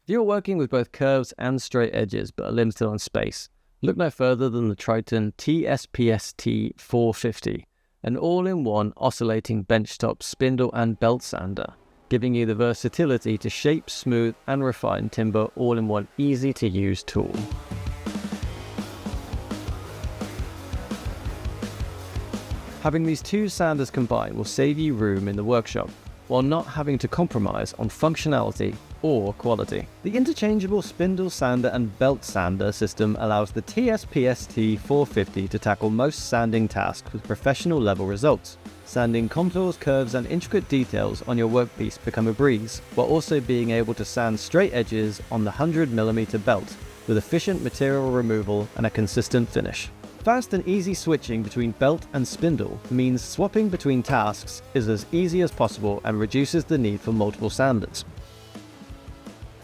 If you're working with both curves and straight edges but are limited on space, look no further than the Triton TSPST450, an all-in-one oscillating benchtop spindle and belt sander, giving you the versatility to shape, smooth and refine timber all in one easy-to-use tool. Having these two sanders combined will save you room in the workshop, while not having to compromise on functionality or quality. The interchangeable spindle sander and belt sander system allows the TSPST450 to tackle most sanding tasks with professional level results. Sanding contours, curves and intricate details on your workpiece become a breeze, while also being able to sand straight edges on the 100mm belt with efficient material removal and a consistent finish. Fast and easy switching between belt and spindle means swapping between tasks is as easy as possible and reduces the need for multiple sanders.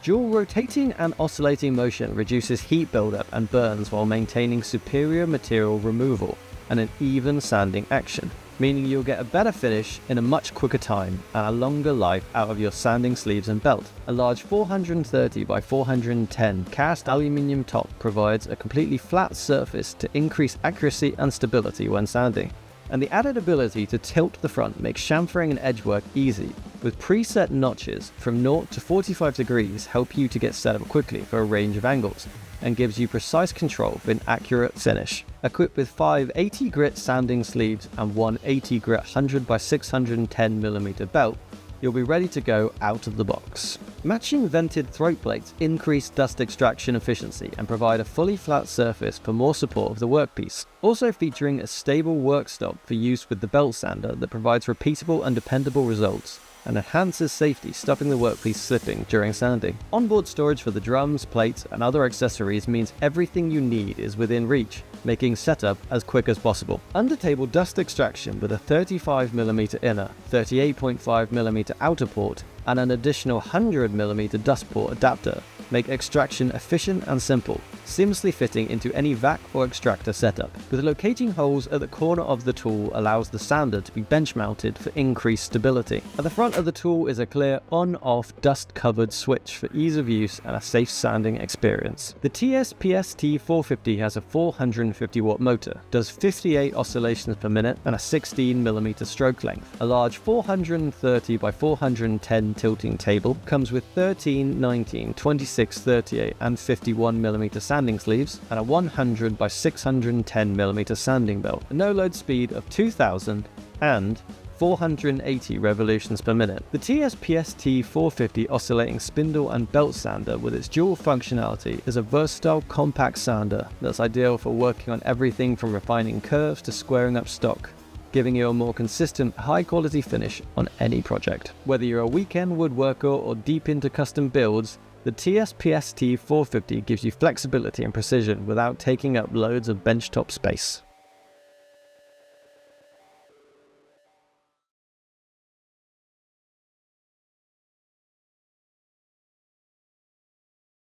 Dual rotating and oscillating motion reduces heat buildup and burns while maintaining superior material removal and an even sanding action, meaning you'll get a better finish in a much quicker time and a longer life out of your sanding sleeves and belt. A large 430 by 410 cast aluminium top provides a completely flat surface to increase accuracy and stability when sanding. And the added ability to tilt the front makes chamfering and edge work easy, with preset notches from 0 to 45 degrees help you to get set up quickly for a range of angles, and gives you precise control for an accurate finish. Equipped with 5 80 grit sanding sleeves and one 80 grit 100 by 610mm belt, you'll be ready to go out of the box. Matching vented throat plates increase dust extraction efficiency and provide a fully flat surface for more support of the workpiece. Also featuring a stable work stop for use with the belt sander that provides repeatable and dependable results and enhances safety, stopping the workpiece slipping during sanding. Onboard storage for the drums, plates and other accessories means everything you need is within reach, making setup as quick as possible. Under-table dust extraction with a 35mm inner, 38.5mm outer port and an additional 100mm dust port adapter make extraction efficient and simple, seamlessly fitting into any vac or extractor setup. With locating holes at the corner of the tool allows the sander to be bench mounted for increased stability. At the front of the tool is a clear on-off dust-covered switch for ease of use and a safe sanding experience. The TSPST450 has a 450 watt motor, does 58 oscillations per minute and a 16mm stroke length. A large 430 by 410 tilting table comes with 13, 19, 26, 38 and 51mm sanding sleeves and a 100 by 610mm sanding belt. A no-load speed of 2000 and 480 revolutions per minute. The TSPST450 oscillating spindle and belt sander with its dual functionality is a versatile compact sander that's ideal for working on everything from refining curves to squaring up stock, giving you a more consistent, high-quality finish on any project. Whether you're a weekend woodworker or deep into custom builds, the TSPST450 gives you flexibility and precision without taking up loads of benchtop space.